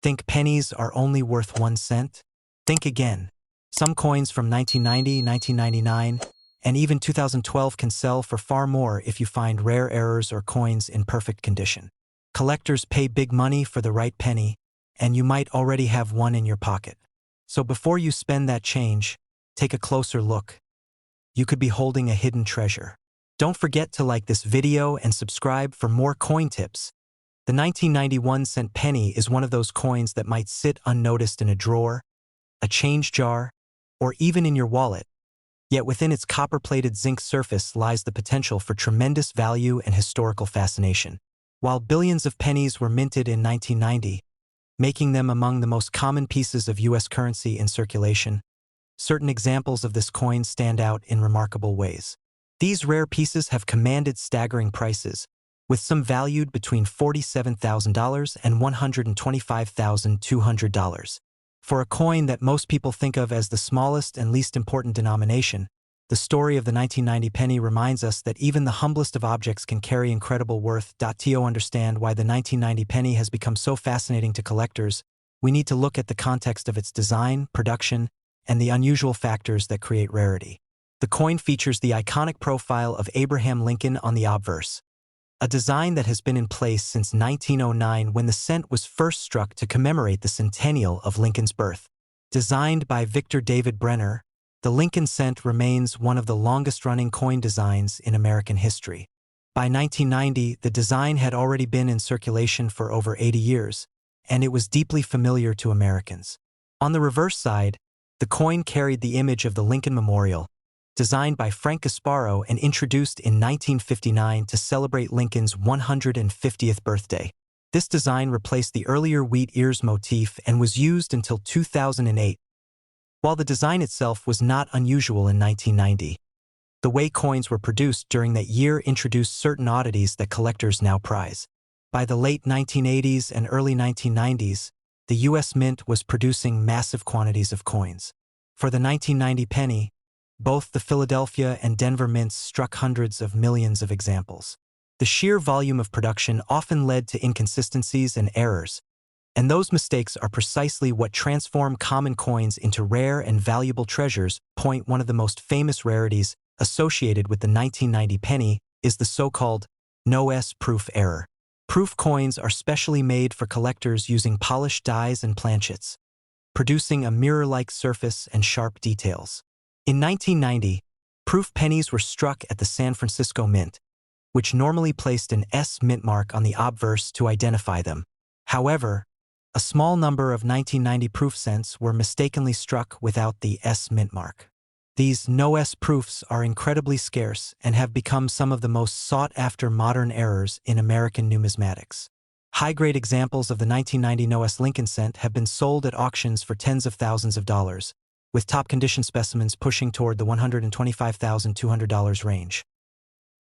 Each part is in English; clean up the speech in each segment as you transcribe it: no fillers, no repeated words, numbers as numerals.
Think pennies are only worth 1 cent? Think again. Some coins from 1990, 1999, and even 2012 can sell for far more if you find rare errors or coins in perfect condition. Collectors pay big money for the right penny, and you might already have one in your pocket. So before you spend that change, take a closer look. You could be holding a hidden treasure. Don't forget to like this video and subscribe for more coin tips. The 1991 cent penny is one of those coins that might sit unnoticed in a drawer, a change jar, or even in your wallet. Yet within its copper-plated zinc surface lies the potential for tremendous value and historical fascination. While billions of pennies were minted in 1990, making them among the most common pieces of U.S. currency in circulation, certain examples of this coin stand out in remarkable ways. These rare pieces have commanded staggering prices, with some valued between $47,000 and $125,200. For a coin that most people think of as the smallest and least important denomination, the story of the 1990 penny reminds us that even the humblest of objects can carry incredible worth. To understand why the 1990 penny has become so fascinating to collectors, we need to look at the context of its design, production, and the unusual factors that create rarity. The coin features the iconic profile of Abraham Lincoln on the obverse, a design that has been in place since 1909 when the cent was first struck to commemorate the centennial of Lincoln's birth. Designed by Victor David Brenner, the Lincoln cent remains one of the longest-running coin designs in American history. By 1990, the design had already been in circulation for over 80 years, and it was deeply familiar to Americans. On the reverse side, the coin carried the image of the Lincoln Memorial, designed by Frank Gasparo and introduced in 1959 to celebrate Lincoln's 150th birthday. This design replaced the earlier wheat ears motif and was used until 2008. While the design itself was not unusual in 1990, the way coins were produced during that year introduced certain oddities that collectors now prize. By the late 1980s and early 1990s, the U.S. Mint was producing massive quantities of coins. For the 1990 penny, both the Philadelphia and Denver mints struck hundreds of millions of examples. The sheer volume of production often led to inconsistencies and errors, and those mistakes are precisely what transform common coins into rare and valuable treasures. One of the most famous rarities associated with the 1990 penny is the so-called no-S proof error. Proof coins are specially made for collectors using polished dies and planchets, producing a mirror-like surface and sharp details. In 1990, proof pennies were struck at the San Francisco Mint, which normally placed an S mint mark on the obverse to identify them. However, a small number of 1990 proof cents were mistakenly struck without the S mint mark. These no-S proofs are incredibly scarce and have become some of the most sought-after modern errors in American numismatics. High-grade examples of the 1990 no-S Lincoln cent have been sold at auctions for tens of thousands of dollars, with top-condition specimens pushing toward the $125,200 range.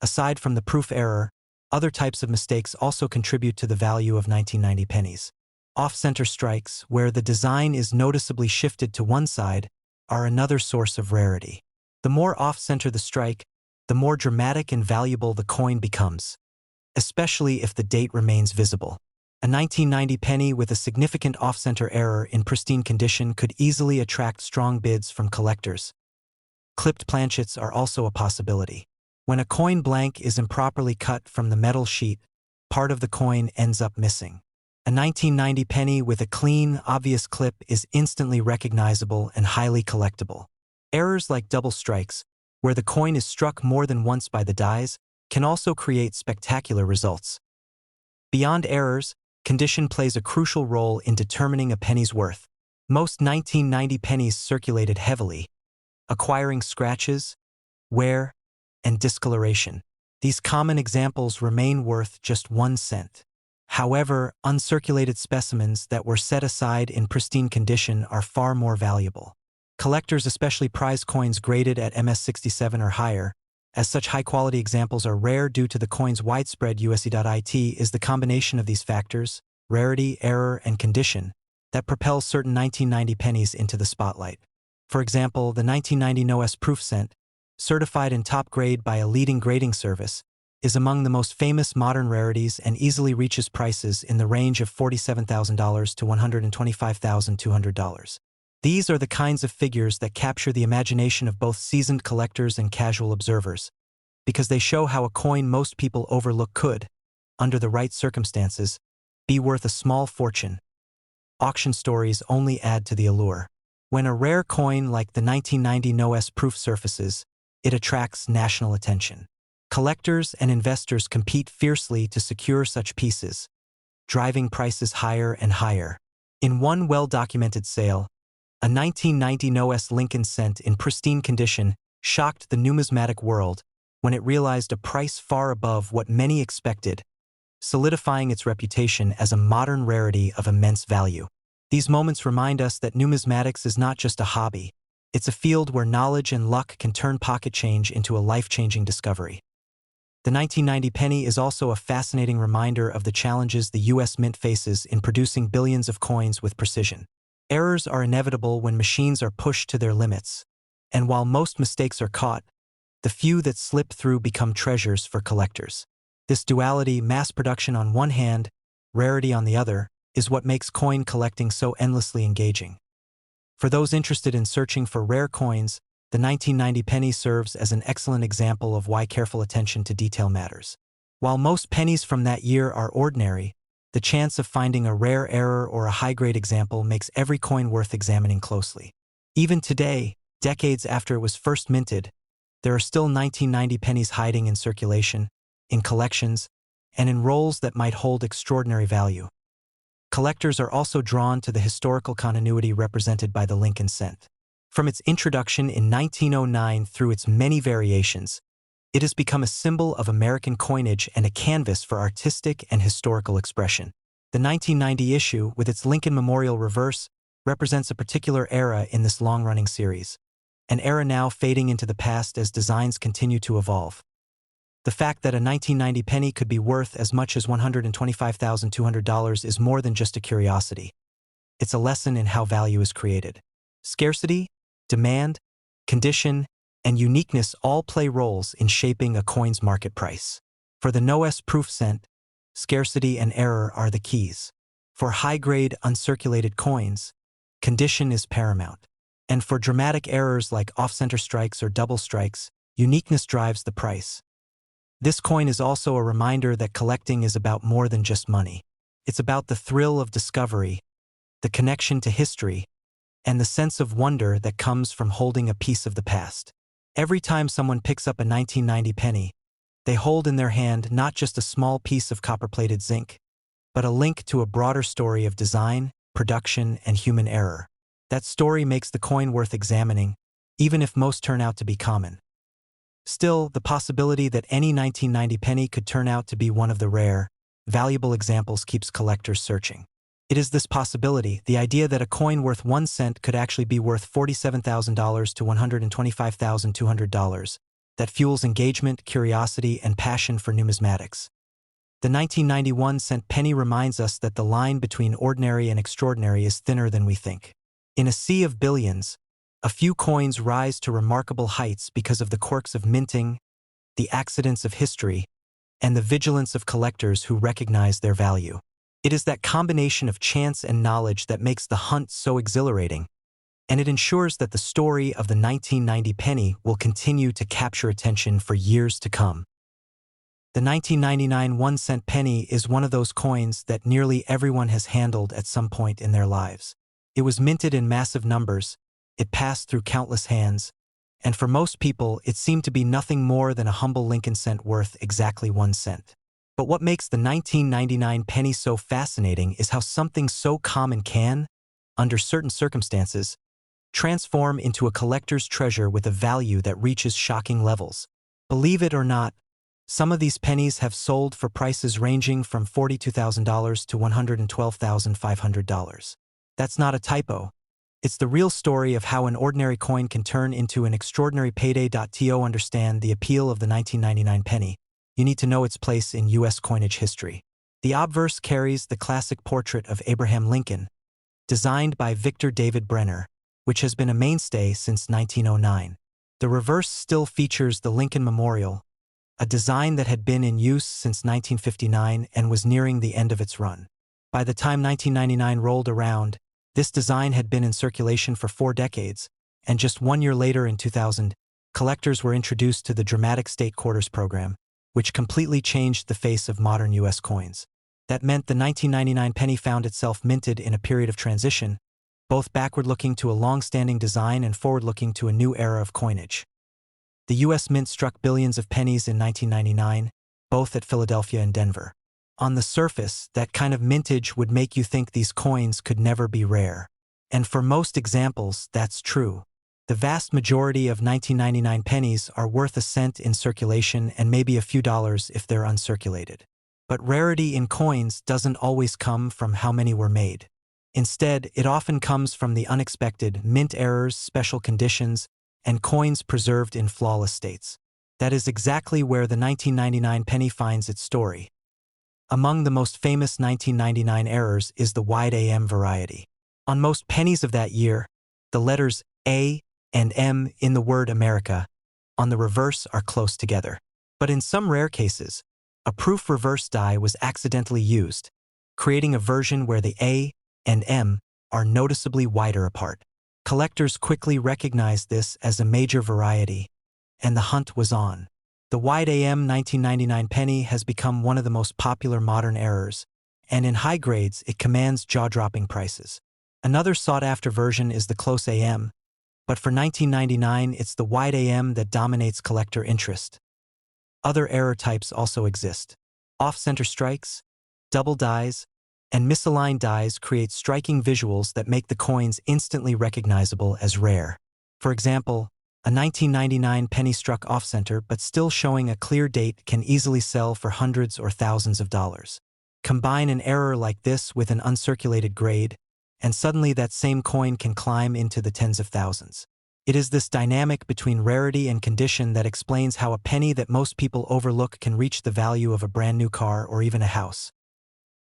Aside from the proof error, other types of mistakes also contribute to the value of 1990 pennies. Off-center strikes, where the design is noticeably shifted to one side, are another source of rarity. The more off-center the strike, the more dramatic and valuable the coin becomes, especially if the date remains visible. A 1990 penny with a significant off-center error in pristine condition could easily attract strong bids from collectors. Clipped planchets are also a possibility. When a coin blank is improperly cut from the metal sheet, part of the coin ends up missing. A 1990 penny with a clean, obvious clip is instantly recognizable and highly collectible. Errors like double strikes, where the coin is struck more than once by the dies, can also create spectacular results. Beyond errors, condition plays a crucial role in determining a penny's worth. Most 1990 pennies circulated heavily, acquiring scratches, wear, and discoloration. These common examples remain worth just 1 cent. However, uncirculated specimens that were set aside in pristine condition are far more valuable. Collectors especially prize coins graded at MS67 or higher, as such high-quality examples are rare due to the coin's widespread USE.IT. Is the combination of these factors, rarity, error, and condition, that propels certain 1990 pennies into the spotlight. For example, the 1990 no-S proof cent, certified in top grade by a leading grading service, is among the most famous modern rarities and easily reaches prices in the range of $47,000 to $125,200. These are the kinds of figures that capture the imagination of both seasoned collectors and casual observers, because they show how a coin most people overlook could, under the right circumstances, be worth a small fortune. Auction stories only add to the allure. When a rare coin like the 1990 NOS proof surfaces, it attracts national attention. Collectors and investors compete fiercely to secure such pieces, driving prices higher and higher. In one well-documented sale, a 1990 NOS Lincoln cent in pristine condition shocked the numismatic world when it realized a price far above what many expected, solidifying its reputation as a modern rarity of immense value. These moments remind us that numismatics is not just a hobby, it's a field where knowledge and luck can turn pocket change into a life-changing discovery. The 1990 penny is also a fascinating reminder of the challenges the U.S. Mint faces in producing billions of coins with precision. Errors are inevitable when machines are pushed to their limits, and while most mistakes are caught, the few that slip through become treasures for collectors. This duality, mass production on one hand, rarity on the other, is what makes coin collecting so endlessly engaging. For those interested in searching for rare coins, the 1990 penny serves as an excellent example of why careful attention to detail matters. While most pennies from that year are ordinary, the chance of finding a rare error or a high-grade example makes every coin worth examining closely. Even today, decades after it was first minted, there are still 1990 pennies hiding in circulation, in collections, and in rolls that might hold extraordinary value. Collectors are also drawn to the historical continuity represented by the Lincoln cent. From its introduction in 1909 through its many variations, it has become a symbol of American coinage and a canvas for artistic and historical expression. The 1990 issue, with its Lincoln Memorial reverse, represents a particular era in this long-running series, an era now fading into the past as designs continue to evolve. The fact that a 1990 penny could be worth as much as $125,200 is more than just a curiosity. It's a lesson in how value is created. Scarcity, demand, condition, and uniqueness all play roles in shaping a coin's market price. For the NOS proof cent, scarcity and error are the keys. For high-grade, uncirculated coins, condition is paramount. And for dramatic errors like off-center strikes or double strikes, uniqueness drives the price. This coin is also a reminder that collecting is about more than just money. It's about the thrill of discovery, the connection to history, and the sense of wonder that comes from holding a piece of the past. Every time someone picks up a 1990 penny, they hold in their hand not just a small piece of copper-plated zinc, but a link to a broader story of design, production, and human error. That story makes the coin worth examining, even if most turn out to be common. Still, the possibility that any 1990 penny could turn out to be one of the rare, valuable examples keeps collectors searching. It is this possibility, the idea that a coin worth 1 cent could actually be worth $47,000 to $125,200, that fuels engagement, curiosity, and passion for numismatics. The 1991 cent penny reminds us that the line between ordinary and extraordinary is thinner than we think. In a sea of billions, a few coins rise to remarkable heights because of the quirks of minting, the accidents of history, and the vigilance of collectors who recognize their value. It is that combination of chance and knowledge that makes the hunt so exhilarating, and it ensures that the story of the 1990 penny will continue to capture attention for years to come. The 1999 1-cent penny is one of those coins that nearly everyone has handled at some point in their lives. It was minted in massive numbers, it passed through countless hands, and for most people it seemed to be nothing more than a humble Lincoln cent worth exactly 1 cent. But what makes the 1999 penny so fascinating is how something so common can, under certain circumstances, transform into a collector's treasure with a value that reaches shocking levels. Believe it or not, some of these pennies have sold for prices ranging from $42,000 to $112,500. That's not a typo. It's the real story of how an ordinary coin can turn into an extraordinary payday. To understand the appeal of the 1999 penny, you need to know its place in U.S. coinage history. The obverse carries the classic portrait of Abraham Lincoln, designed by Victor David Brenner, which has been a mainstay since 1909. The reverse still features the Lincoln Memorial, a design that had been in use since 1959 and was nearing the end of its run. By the time 1999 rolled around, this design had been in circulation for 4 decades, and just 1 year later in 2000, collectors were introduced to the dramatic state quarters program, which completely changed the face of modern U.S. coins. That meant the 1999 penny found itself minted in a period of transition, both backward-looking to a long-standing design and forward-looking to a new era of coinage. The U.S. Mint struck billions of pennies in 1999, both at Philadelphia and Denver. On the surface, that kind of mintage would make you think these coins could never be rare. And for most examples, that's true. The vast majority of 1999 pennies are worth a cent in circulation and maybe a few dollars if they're uncirculated. But rarity in coins doesn't always come from how many were made. Instead, it often comes from the unexpected, mint errors, special conditions, and coins preserved in flawless states. That is exactly where the 1999 penny finds its story. Among the most famous 1999 errors is the wide AM variety. On most pennies of that year, the letters A and M in the word America on the reverse are close together. But in some rare cases, a proof reverse die was accidentally used, creating a version where the A and M are noticeably wider apart. Collectors quickly recognized this as a major variety, and the hunt was on. The wide AM 1999 penny has become one of the most popular modern errors, and in high grades it commands jaw-dropping prices. Another sought-after version is the close AM, but for 1999 it's the wide AM that dominates collector interest. Other error types also exist. Off-center strikes, double dies, and misaligned dies create striking visuals that make the coins instantly recognizable as rare. For example, a 1999 penny struck off-center but still showing a clear date can easily sell for hundreds or thousands of dollars. Combine an error like this with an uncirculated grade, and suddenly that same coin can climb into the tens of thousands. It is this dynamic between rarity and condition that explains how a penny that most people overlook can reach the value of a brand new car or even a house.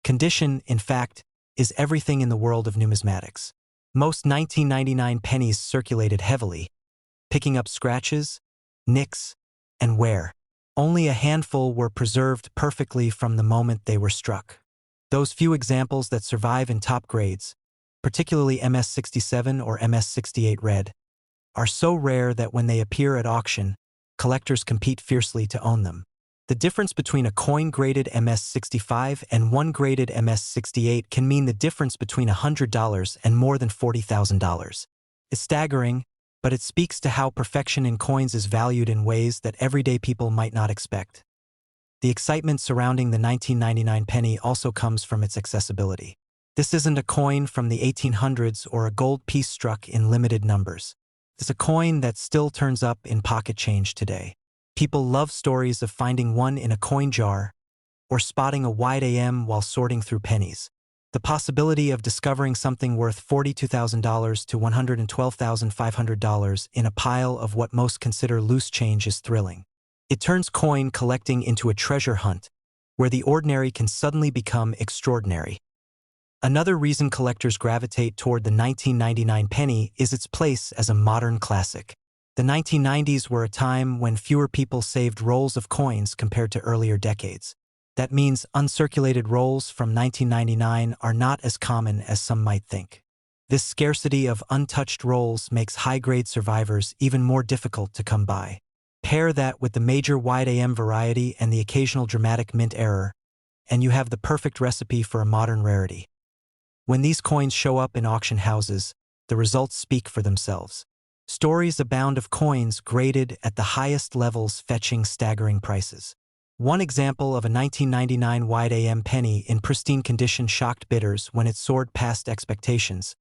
Condition, in fact, is everything in the world of numismatics. Most 1999 pennies circulated heavily, picking up scratches, nicks, and wear. Only a handful were preserved perfectly from the moment they were struck. Those few examples that survive in top grades, particularly MS-67 or MS-68 red, are so rare that when they appear at auction, collectors compete fiercely to own them. The difference between a coin-graded MS-65 and one graded MS-68 can mean the difference between $100 and more than $40,000. It's staggering, but it speaks to how perfection in coins is valued in ways that everyday people might not expect. The excitement surrounding the 1999 penny also comes from its accessibility. This isn't a coin from the 1800s or a gold piece struck in limited numbers. It's a coin that still turns up in pocket change today. People love stories of finding one in a coin jar or spotting a wide AM while sorting through pennies. The possibility of discovering something worth $42,000 to $112,500 in a pile of what most consider loose change is thrilling. It turns coin collecting into a treasure hunt, where the ordinary can suddenly become extraordinary. Another reason collectors gravitate toward the 1999 penny is its place as a modern classic. The 1990s were a time when fewer people saved rolls of coins compared to earlier decades. That means uncirculated rolls from 1999 are not as common as some might think. This scarcity of untouched rolls makes high-grade survivors even more difficult to come by. Pair that with the major wide AM variety and the occasional dramatic mint error, and you have the perfect recipe for a modern rarity. When these coins show up in auction houses, the results speak for themselves. Stories abound of coins graded at the highest levels fetching staggering prices. One example of a 1999 wide AM penny in pristine condition shocked bidders when it soared past expectations,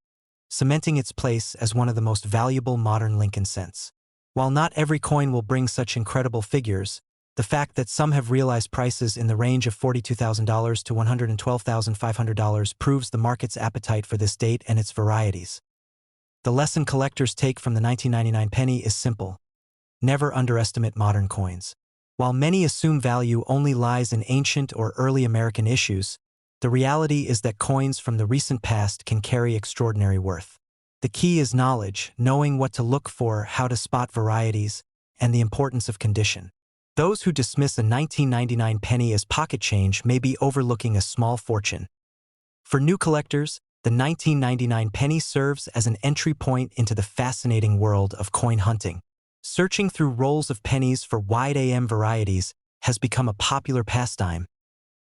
cementing its place as one of the most valuable modern Lincoln cents. While not every coin will bring such incredible figures, the fact that some have realized prices in the range of $42,000 to $112,500 proves the market's appetite for this date and its varieties. The lesson collectors take from the 1999 penny is simple: never underestimate modern coins. While many assume value only lies in ancient or early American issues, the reality is that coins from the recent past can carry extraordinary worth. The key is knowledge, knowing what to look for, how to spot varieties, and the importance of condition. Those who dismiss a 1999 penny as pocket change may be overlooking a small fortune. For new collectors, the 1999 penny serves as an entry point into the fascinating world of coin hunting. Searching through rolls of pennies for wide AM varieties has become a popular pastime,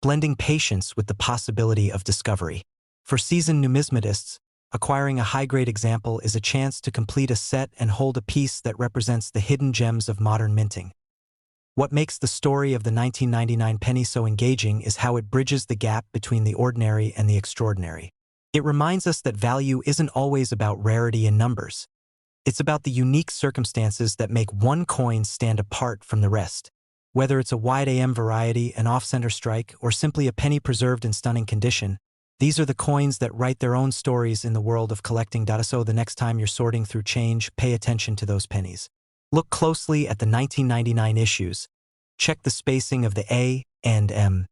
blending patience with the possibility of discovery. For seasoned numismatists, acquiring a high-grade example is a chance to complete a set and hold a piece that represents the hidden gems of modern minting. What makes the story of the 1999 penny so engaging is how it bridges the gap between the ordinary and the extraordinary. It reminds us that value isn't always about rarity in numbers. It's about the unique circumstances that make one coin stand apart from the rest. Whether it's a wide AM variety, an off-center strike, or simply a penny preserved in stunning condition, these are the coins that write their own stories in the world of collecting. So the next time you're sorting through change, pay attention to those pennies. Look closely at the 1999 issues. Check the spacing of the A and M.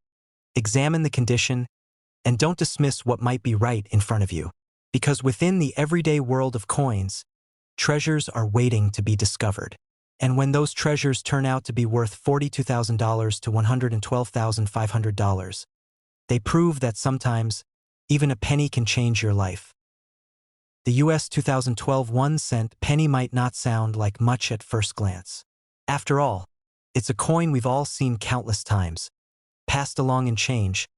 Examine the condition, and don't dismiss what might be right in front of you. Because within the everyday world of coins, treasures are waiting to be discovered. And when those treasures turn out to be worth $42,000 to $112,500, they prove that sometimes, even a penny can change your life. The US 2012 1-cent penny might not sound like much at first glance. After all, it's a coin we've all seen countless times, passed along in change,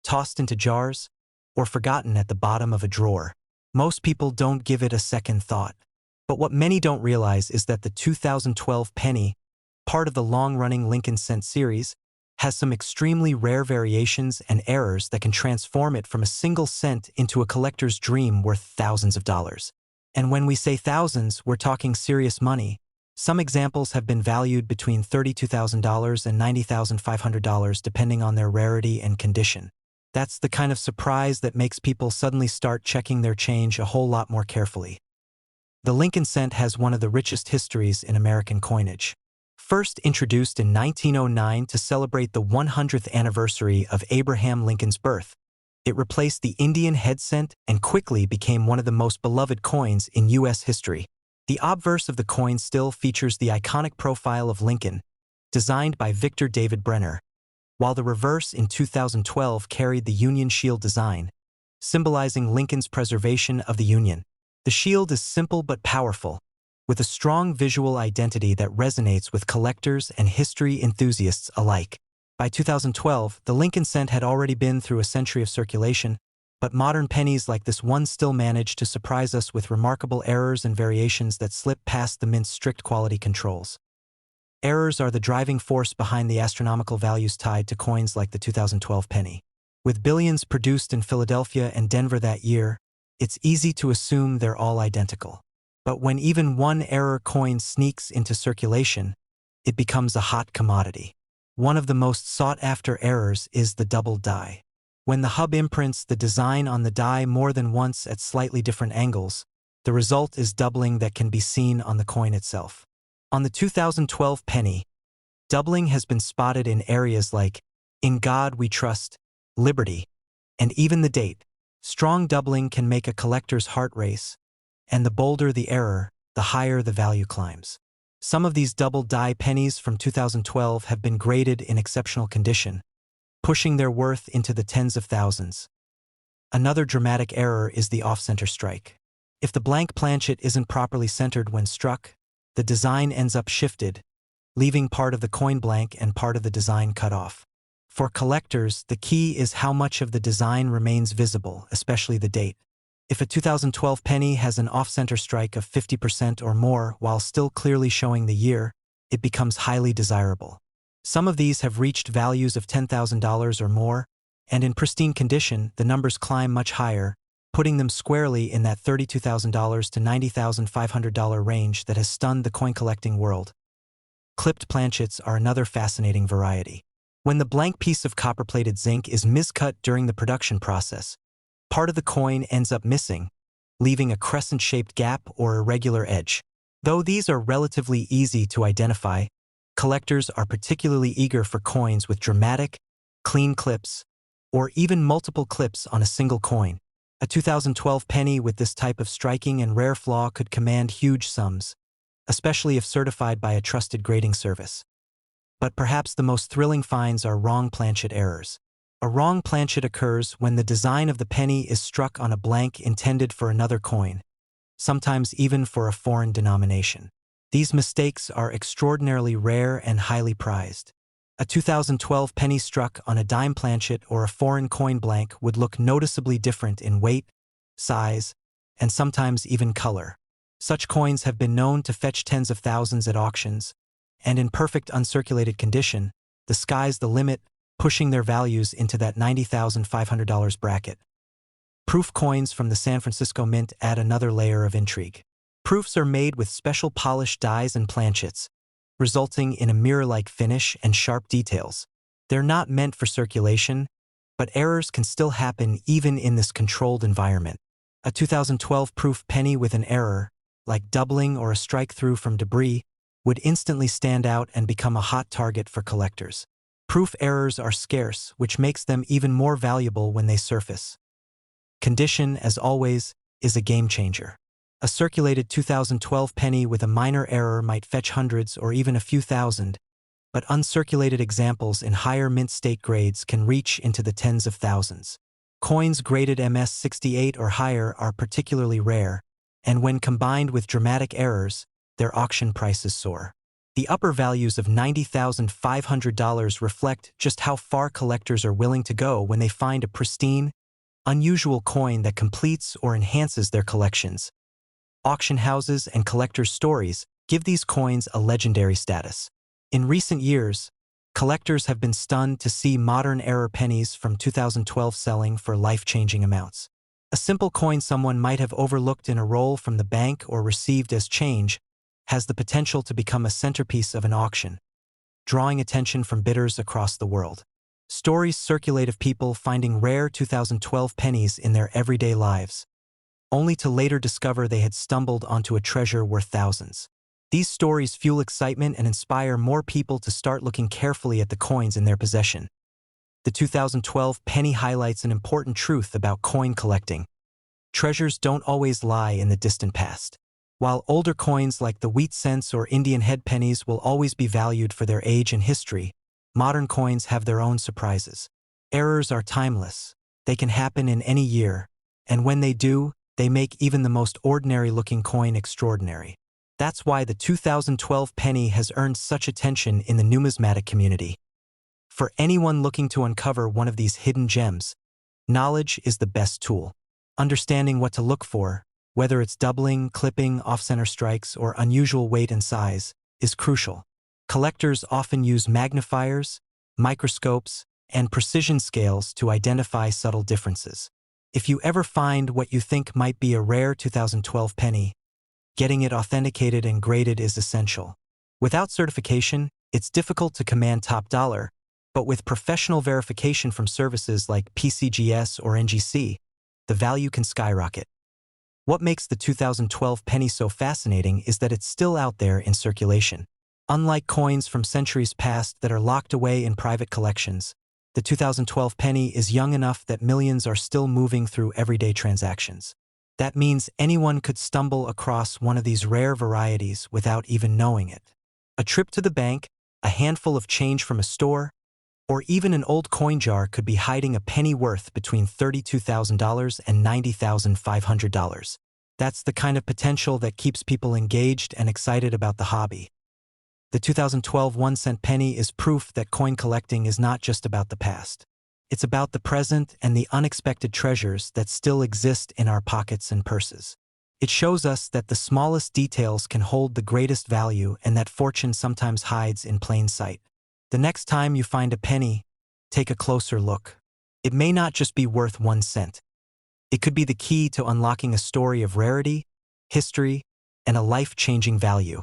tossed into jars, or forgotten at the bottom of a drawer. Most people don't give it a second thought. But what many don't realize is that the 2012 penny, part of the long-running Lincoln cent series, has some extremely rare variations and errors that can transform it from a single cent into a collector's dream worth thousands of dollars. And when we say thousands, we're talking serious money. Some examples have been valued between $32,000 and $90,500 depending on their rarity and condition. That's the kind of surprise that makes people suddenly start checking their change a whole lot more carefully. The Lincoln cent has one of the richest histories in American coinage. First introduced in 1909 to celebrate the 100th anniversary of Abraham Lincoln's birth, it replaced the Indian head cent and quickly became one of the most beloved coins in U.S. history. The obverse of the coin still features the iconic profile of Lincoln, designed by Victor David Brenner, while the reverse in 2012 carried the Union Shield design, symbolizing Lincoln's preservation of the Union. The shield is simple but powerful, with a strong visual identity that resonates with collectors and history enthusiasts alike. By 2012, the Lincoln cent had already been through a century of circulation, but modern pennies like this one still manage to surprise us with remarkable errors and variations that slip past the mint's strict quality controls. Errors are the driving force behind the astronomical values tied to coins like the 2012 penny. With billions produced in Philadelphia and Denver that year, it's easy to assume they're all identical. But when even one error coin sneaks into circulation, it becomes a hot commodity. One of the most sought-after errors is the double die. When the hub imprints the design on the die more than once at slightly different angles, the result is doubling that can be seen on the coin itself. On the 2012 penny, doubling has been spotted in areas like "In God We Trust," "Liberty," and even the date. Strong doubling can make a collector's heart race, and the bolder the error, the higher the value climbs. Some of these double die pennies from 2012 have been graded in exceptional condition, pushing their worth into the tens of thousands. Another dramatic error is the off-center strike. If the blank planchet isn't properly centered when struck, the design ends up shifted, leaving part of the coin blank and part of the design cut off. For collectors, the key is how much of the design remains visible, especially the date. If a 2012 penny has an off-center strike of 50% or more while still clearly showing the year, it becomes highly desirable. Some of these have reached values of $10,000 or more, and in pristine condition, the numbers climb much higher, putting them squarely in that $32,000 to $90,500 range that has stunned the coin-collecting world. Clipped planchets are another fascinating variety. When the blank piece of copper-plated zinc is miscut during the production process, part of the coin ends up missing, leaving a crescent-shaped gap or irregular edge. Though these are relatively easy to identify, collectors are particularly eager for coins with dramatic, clean clips, or even multiple clips on a single coin. A 2012 penny with this type of striking and rare flaw could command huge sums, especially if certified by a trusted grading service. But perhaps the most thrilling finds are wrong planchet errors. A wrong planchet occurs when the design of the penny is struck on a blank intended for another coin, sometimes even for a foreign denomination. These mistakes are extraordinarily rare and highly prized. A 2012 penny struck on a dime planchet or a foreign coin blank would look noticeably different in weight, size, and sometimes even color. Such coins have been known to fetch tens of thousands at auctions, and in perfect uncirculated condition, the sky's the limit, pushing their values into that $90,500 bracket. Proof coins from the San Francisco Mint add another layer of intrigue. Proofs are made with special polished dies and planchets, resulting in a mirror-like finish and sharp details. They're not meant for circulation, but errors can still happen even in this controlled environment. A 2012 proof penny with an error, like doubling or a strike-through from debris, would instantly stand out and become a hot target for collectors. Proof errors are scarce, which makes them even more valuable when they surface. Condition, as always, is a game-changer. A circulated 2012 penny with a minor error might fetch hundreds or even a few thousand, but uncirculated examples in higher mint state grades can reach into the tens of thousands. Coins graded MS-68 or higher are particularly rare, and when combined with dramatic errors, their auction prices soar. The upper values of $90,500 reflect just how far collectors are willing to go when they find a pristine, unusual coin that completes or enhances their collections. Auction houses and collectors' stories give these coins a legendary status. In recent years, collectors have been stunned to see modern error pennies from 2012 selling for life-changing amounts. A simple coin someone might have overlooked in a roll from the bank or received as change has the potential to become a centerpiece of an auction, drawing attention from bidders across the world. Stories circulate of people finding rare 2012 pennies in their everyday lives, only to later discover they had stumbled onto a treasure worth thousands. These stories fuel excitement and inspire more people to start looking carefully at the coins in their possession. The 2012 penny highlights an important truth about coin collecting. Treasures don't always lie in the distant past. While older coins like the wheat cents or Indian head pennies will always be valued for their age and history, modern coins have their own surprises. Errors are timeless. They can happen in any year, and when they do, they make even the most ordinary-looking coin extraordinary. That's why the 2012 penny has earned such attention in the numismatic community. For anyone looking to uncover one of these hidden gems, knowledge is the best tool. Understanding what to look for, whether it's doubling, clipping, off-center strikes, or unusual weight and size, is crucial. Collectors often use magnifiers, microscopes, and precision scales to identify subtle differences. If you ever find what you think might be a rare 2012 penny, getting it authenticated and graded is essential. Without certification, it's difficult to command top dollar, but with professional verification from services like PCGS or NGC, the value can skyrocket. What makes the 2012 penny so fascinating is that it's still out there in circulation. Unlike coins from centuries past that are locked away in private collections, the 2012 penny is young enough that millions are still moving through everyday transactions. That means anyone could stumble across one of these rare varieties without even knowing it. A trip to the bank, a handful of change from a store, or even an old coin jar could be hiding a penny worth between $32,000 and $90,500. That's the kind of potential that keeps people engaged and excited about the hobby. The 2012 1-cent penny is proof that coin collecting is not just about the past. It's about the present and the unexpected treasures that still exist in our pockets and purses. It shows us that the smallest details can hold the greatest value and that fortune sometimes hides in plain sight. The next time you find a penny, take a closer look. It may not just be worth 1 cent. It could be the key to unlocking a story of rarity, history, and a life-changing value.